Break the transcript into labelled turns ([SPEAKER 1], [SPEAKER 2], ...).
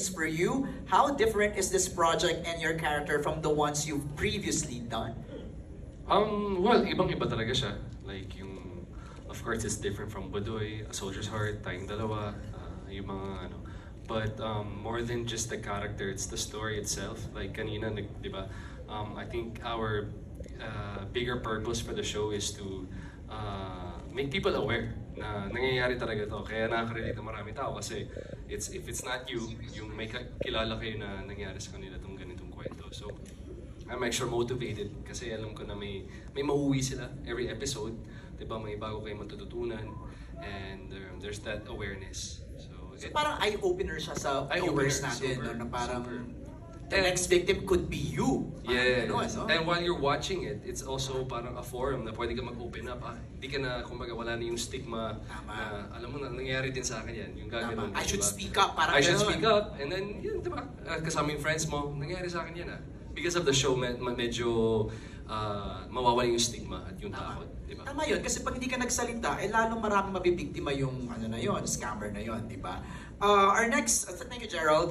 [SPEAKER 1] takes for you? How different is this project and your character from the ones you've previously done?
[SPEAKER 2] Well, ibang-iba talaga siya. Like yung, of course, it's different from Budoy, A Soldier's Heart, Tayong Dalawa, yung mga ano. But more than just the character, it's the story itself. Like kanina, di ba? I think our bigger purpose for the show is to make people aware na nangyayari talaga to. Kaya nakaka-relate na marami tao kasi if it's not you, yung may kilala kayo na nangyari sa kanila itong ganitong kwento. So, I'm extra motivated kasi alam ko na may mauwi sila every episode. Diba, may bago kayo matututunan and there's that awareness. So
[SPEAKER 1] parang eye-opener siya sa viewers natin,
[SPEAKER 2] super,
[SPEAKER 1] no? Na parang
[SPEAKER 2] super.
[SPEAKER 1] The next victim could be you.
[SPEAKER 2] Yeah.
[SPEAKER 1] Ano, no?
[SPEAKER 2] And while you're watching it, it's also parang a forum na pwede ka mag-open up. Hindi ka na, kumbaga, wala na yung stigma. Na, alam mo na, nangyayari din sa akin yan. Yung gagawin.
[SPEAKER 1] I should speak up. Parang
[SPEAKER 2] I should speak up. And then, yun, diba? Kasama yung friends mo, nangyayari sa akin yan Because of the show, medyo mawawala yung stigma at yung takot. Diba?
[SPEAKER 1] Tama yun. Kasi pag hindi ka nagsalita, lalong maraming mabibiktima yung scammer na yun, di ba? Our next, thank you, Gerald.